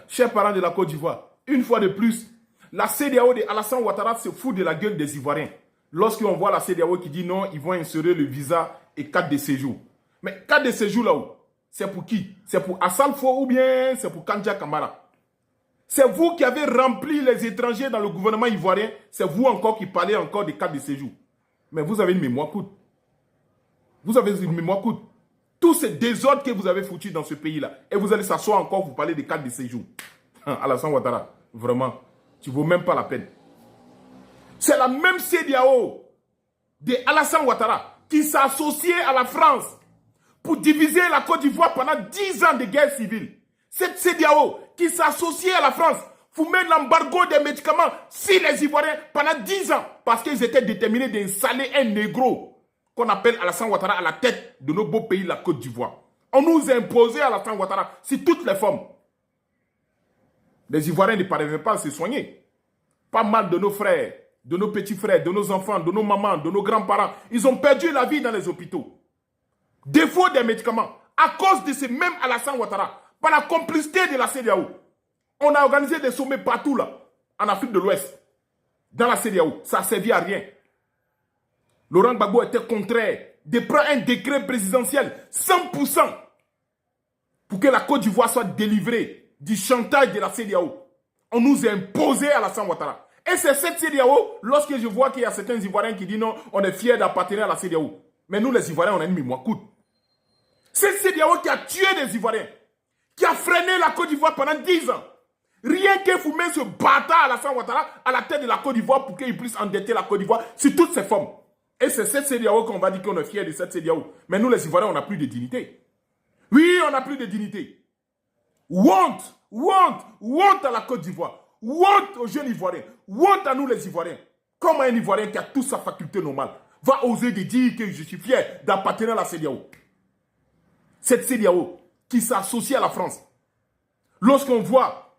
Chers parents de la Côte d'Ivoire, une fois de plus, la CEDEAO de Alassane Ouattara se fout de la gueule des Ivoiriens. Lorsqu'on voit la CEDEAO qui dit non, ils vont insérer le visa et carte de séjour. Mais carte de séjour là-haut, c'est pour qui? C'est pour Assal Fo ou bien c'est pour Kandja Kamara? C'est vous qui avez rempli les étrangers dans le gouvernement ivoirien. C'est vous encore qui parlez encore des cartes de séjour. Mais vous avez une mémoire courte. Vous avez une mémoire courte. Tous ces désordres que vous avez foutus dans ce pays-là. Et vous allez s'asseoir encore, vous parler des cartes de séjour. Alassane Ouattara, vraiment, tu ne vaux même pas la peine. C'est la même CEDEAO de Alassane Ouattara qui s'est associée à la France pour diviser la Côte d'Ivoire pendant 10 ans de guerre civile. Cette CEDEAO qui s'est associée à la France pour mettre l'embargo des médicaments sur les Ivoiriens pendant 10 ans parce qu'ils étaient déterminés d'installer un négro qu'on appelle Alassane Ouattara à la tête de nos beaux pays, la Côte d'Ivoire. On nous a imposé Alassane Ouattara sur toutes les formes. Les Ivoiriens ne parvenaient pas à se soigner. Pas mal de nos frères, de nos petits frères, de nos enfants, de nos mamans, de nos grands-parents, ils ont perdu la vie dans les hôpitaux. Défaut des médicaments, à cause de ce même Alassane Ouattara, par la complicité de la CEDEAO. On a organisé des sommets partout là, en Afrique de l'Ouest, dans la CEDEAO. Ça n'a servi à rien. Laurent Gbagbo était contraire de prendre un décret présidentiel 100% pour que la Côte d'Ivoire soit délivrée du chantage de la CEDEAO. On nous a imposé Alassane Ouattara. Et c'est cette CEDEAO, lorsque je vois qu'il y a certains Ivoiriens qui disent non, on est fiers d'appartenir à la CEDEAO. Mais nous les Ivoiriens, on a une mémoire courte. C'est CEDEAO qui a tué des Ivoiriens, qui a freiné la Côte d'Ivoire pendant 10 ans. Rien que vous mettez ce bâtard Alassane Ouattara à la tête de la Côte d'Ivoire pour qu'il puisse endetter la Côte d'Ivoire sur toutes ses formes. Et c'est cette CEDEAO qu'on va dire qu'on est fiers de cette CEDEAO. Mais nous, les Ivoiriens, on n'a plus de dignité. Oui, on n'a plus de dignité. Honte, honte, honte à la Côte d'Ivoire. Honte aux jeunes Ivoiriens. Honte à nous, les Ivoiriens. Comment un Ivoirien qui a toute sa faculté normale va oser de dire que je suis fier d'appartenir à la CEDEAO? Cette CEDEAO qui s'associe à la France. Lorsqu'on voit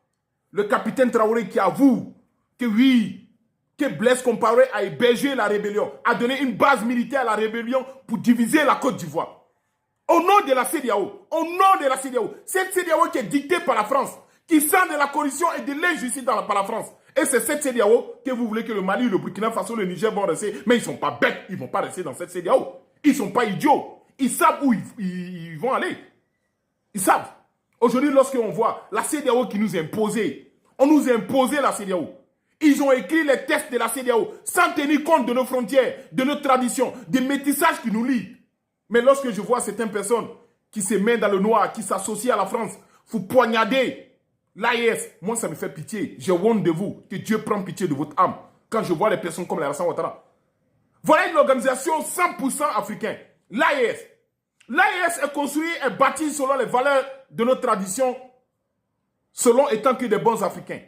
le capitaine Traoré qui avoue que oui, que Blaise Compaoré a hébergé la rébellion, a donné une base militaire à la rébellion pour diviser la Côte d'Ivoire. Au nom de la CEDEAO, au nom de la CEDEAO, cette CEDEAO qui est dictée par la France, qui sent de la corruption et de l'injustice par la France. Et c'est cette CEDEAO que vous voulez que le Mali, le Burkina Faso, le Niger vont rester. Mais ils ne sont pas bêtes, ils ne vont pas rester dans cette CEDEAO. Ils ne sont pas idiots. Ils savent où ils vont aller. Ils savent. Aujourd'hui, lorsqu'on voit la CEDEAO qui nous a imposé, on nous a imposé la CEDEAO. Ils ont écrit les textes de la CEDEAO sans tenir compte de nos frontières, de nos traditions, des métissages qui nous lient. Mais lorsque je vois certaines personnes qui se mettent dans le noir, qui s'associent à la France, vous poignardez l'AES, moi ça me fait pitié. J'ai honte de vous, que Dieu prenne pitié de votre âme. Quand je vois les personnes comme Alassane Ouattara. Voilà une organisation 100% africaine. L'AES. L'AES est construit et bâti selon les valeurs de nos traditions, selon étant que des bons Africains.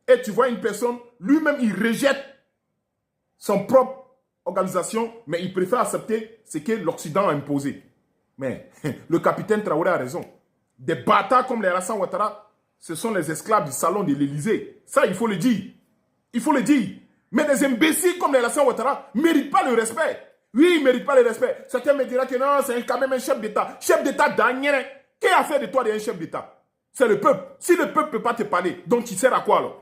Et tu vois une personne, lui-même, il rejette son propre organisation, mais il préfère accepter ce que l'Occident a imposé. Mais le capitaine Traoré a raison. Des bâtards comme les Alassane Ouattara, ce sont les esclaves du salon de l'Élysée. Ça, il faut le dire. Il faut le dire. Mais des imbéciles comme les Alassane Ouattara ne méritent pas le respect. Oui, ils ne méritent pas le respect. Certains me diront que non, c'est quand même un chef d'État. Chef d'État d'Agnérin. Qu'est-ce a fait de toi un chef d'État? C'est le peuple. Si le peuple ne peut pas te parler, donc tu sers à quoi alors?